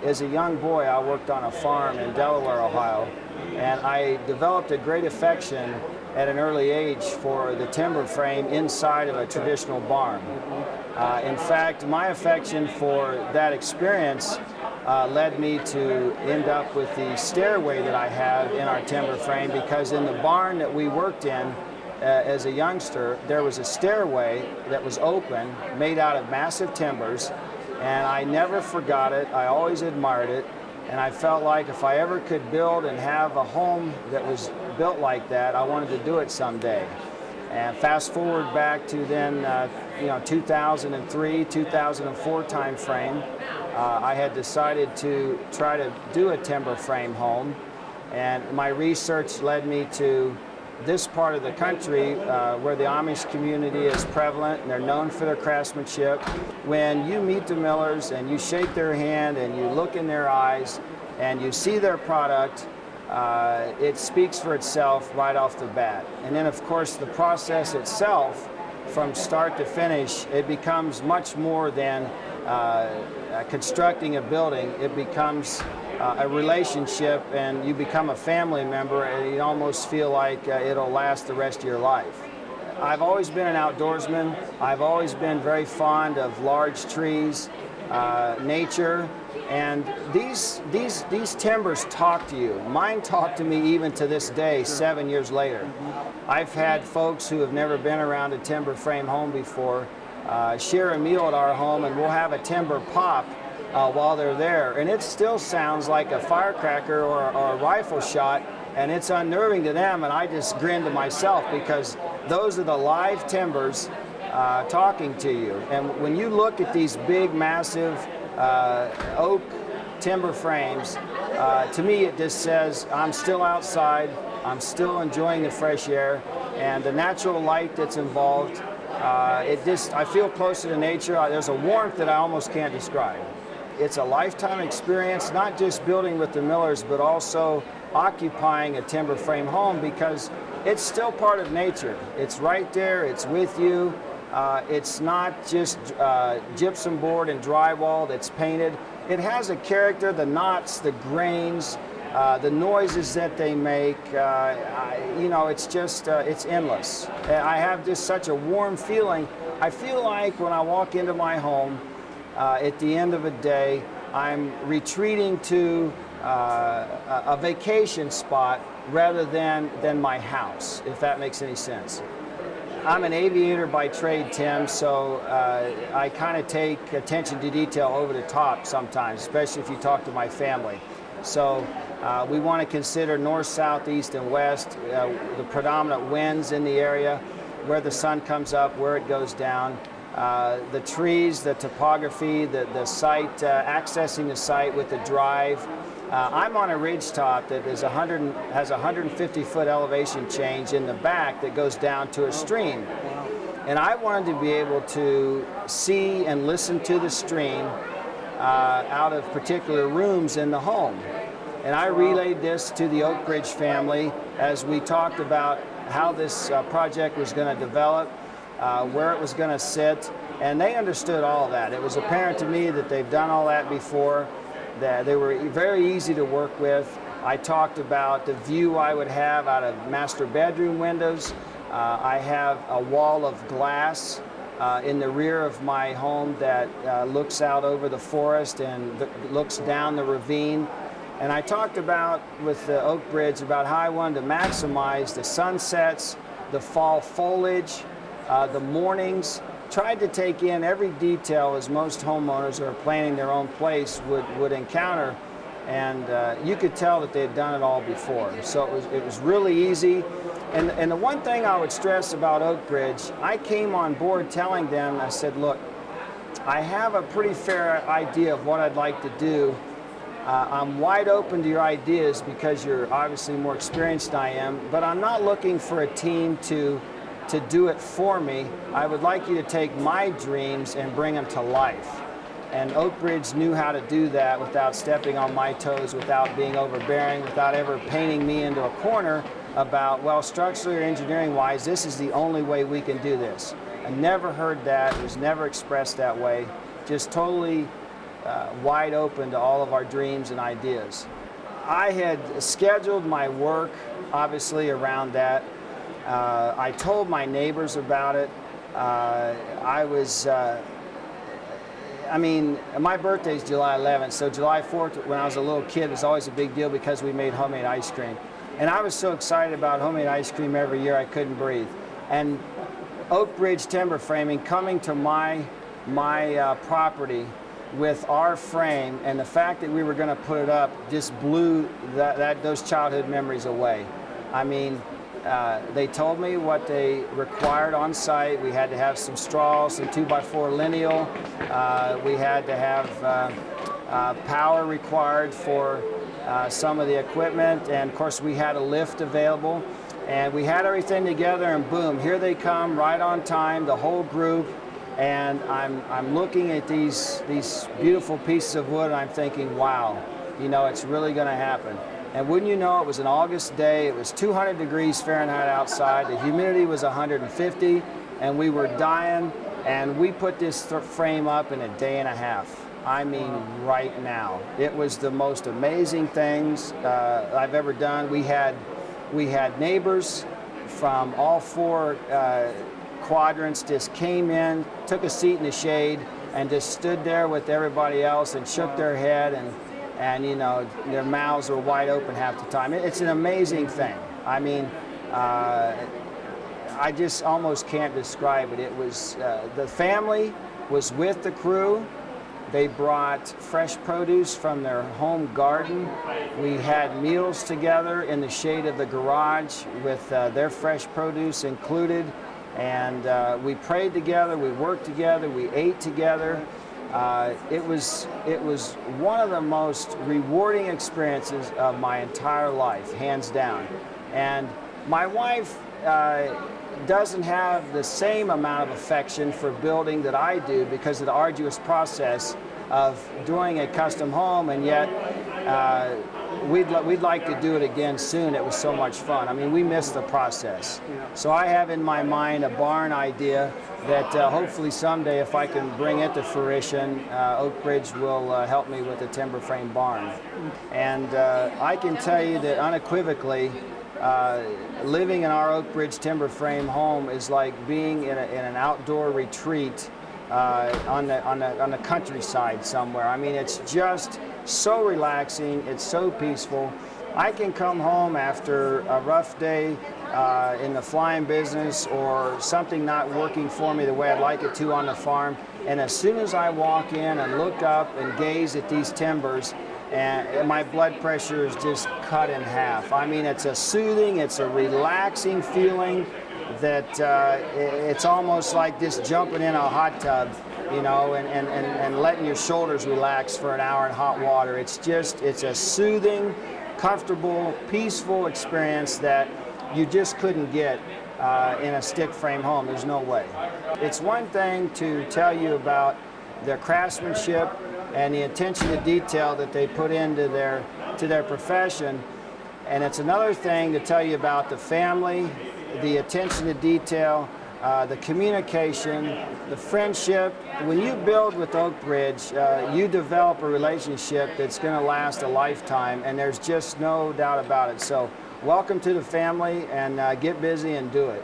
As a young boy, I worked on a farm in Delaware, Ohio, and I developed a great affection at an early age for the timber frame inside of a traditional barn. In fact, my affection for that experience led me to end up with the stairway that I have in our timber frame, because in the barn that we worked in as a youngster, there was a stairway that was open, made out of massive timbers, and I never forgot it. I always admired it, and I felt like if I ever could build and have a home that was built like that, I wanted to do it someday. And fast forward back to then, 2003, 2004 time frame, I had decided to try to do a timber frame home, and my research led me to this part of the country where the Amish community is prevalent, and they're known for their craftsmanship. When you meet the millers and you shake their hand and you look in their eyes and you see their product, it speaks for itself right off the bat. And then, of course, the process itself, from start to finish, it becomes much more than constructing a building. It becomes a relationship, and you become a family member, and you almost feel like it'll last the rest of your life. I've always been an outdoorsman. I've always been very fond of large trees, nature, and these timbers talk to you. Mine talk to me even to this day, 7 years later. I've had folks who have never been around a timber frame home before share a meal at our home, and we'll have a timber pop while they're there, and it still sounds like a firecracker or a rifle shot, and it's unnerving to them, and I just grin to myself, because those are the live timbers talking to you. And when you look at these big, massive oak timber frames, to me it just says I'm still outside, I'm still enjoying the fresh air, and the natural light that's involved. I feel closer to nature. There's a warmth that I almost can't describe. It's a lifetime experience, not just building with the millers, but also occupying a timber frame home, because it's still part of nature. It's right there, it's with you. It's not just gypsum board and drywall that's painted. It has a character, the knots, the grains, the noises that they make. It's just, it's endless. I have just such a warm feeling. I feel like when I walk into my home, at the end of a day, I'm retreating to a vacation spot rather than my house, if that makes any sense. I'm an aviator by trade, Tim, so I kind of take attention to detail over the top sometimes, especially if you talk to my family. So we want to consider north, south, east, and west, the predominant winds in the area, where the sun comes up, where it goes down. The trees, the topography, the site, accessing the site with the drive. I'm on a ridge top that has a 150-foot elevation change in the back that goes down to a stream. And I wanted to be able to see and listen to the stream out of particular rooms in the home. And I relayed this to the Oakbridge family as we talked about how this project was going to develop, where it was going to sit, and they understood all that. It was apparent to me that they've done all that before, that they were very easy to work with. I talked about the view I would have out of master bedroom windows. I have a wall of glass in the rear of my home that looks out over the forest and looks down the ravine. And I talked about with the Oakbridge about how I wanted to maximize the sunsets, the fall foliage, the mornings. Tried to take in every detail as most homeowners who are planning their own place would encounter, and you could tell that they had done it all before. So it was really easy. And the one thing I would stress about Oakbridge, I came on board telling them, I said, look, I have a pretty fair idea of what I'd like to do. I'm wide open to your ideas because you're obviously more experienced than I am, but I'm not looking for a team to do it for me. I would like you to take my dreams and bring them to life. And Oakbridge knew how to do that without stepping on my toes, without being overbearing, without ever painting me into a corner about, well, structurally or engineering-wise, this is the only way we can do this. I never heard that. It was never expressed that way. Just totally wide open to all of our dreams and ideas. I had scheduled my work, obviously, around that. I told my neighbors about it. I mean, my birthday's July 11th, so July 4th, when I was a little kid, was always a big deal because we made homemade ice cream. And I was so excited about homemade ice cream every year, I couldn't breathe. And Oakbridge Timber Framing coming to my property with our frame, and the fact that we were going to put it up just blew those childhood memories away. I mean, they told me what they required on site. We had to have some straw, some 2x4 lineal. We had to have power required for some of the equipment, and of course we had a lift available. And we had everything together, and boom, here they come, right on time, the whole group. And I'm looking at these beautiful pieces of wood, and I'm thinking, wow, you know, it's really going to happen. And wouldn't you know, it was an August day, it was 200 degrees Fahrenheit outside, the humidity was 150, and we were dying, and we put this frame up in a day and a half. I mean, right now. It was the most amazing things I've ever done. We had neighbors from all four quadrants just came in, took a seat in the shade, and just stood there with everybody else and shook their head, and you know, their mouths were wide open half the time. It's an amazing thing. I mean, I just almost can't describe it. It was, the family was with the crew. They brought fresh produce from their home garden. We had meals together in the shade of the garage with their fresh produce included. And we prayed together, we worked together, we ate together. It was one of the most rewarding experiences of my entire life, hands down. And my wife doesn't have the same amount of affection for building that I do because of the arduous process of doing a custom home, and yet we'd like to do it again soon. It was so much fun. I mean, we missed the process. So I have in my mind a barn idea that hopefully someday, if I can bring it to fruition, Oakbridge will help me with the timber frame barn. And I can tell you that unequivocally, living in our Oakbridge timber frame home is like being in an outdoor retreat on the countryside somewhere. I mean, it's just so relaxing, it's so peaceful. I can come home after a rough day in the flying business or something not working for me the way I'd like it to on the farm, and as soon as I walk in and look up and gaze at these timbers, and my blood pressure is just cut in half. I mean, it's a soothing, it's a relaxing feeling that it's almost like just jumping in a hot tub, you know, and letting your shoulders relax for an hour in hot water. It's a soothing, comfortable, peaceful experience that you just couldn't get in a stick frame home. There's no way. It's one thing to tell you about their craftsmanship and the attention to detail that they put into their profession, and it's another thing to tell you about the family, the attention to detail, the communication, the friendship. When you build with Oakbridge, you develop a relationship that's going to last a lifetime, and there's just no doubt about it. So welcome to the family, and get busy and do it.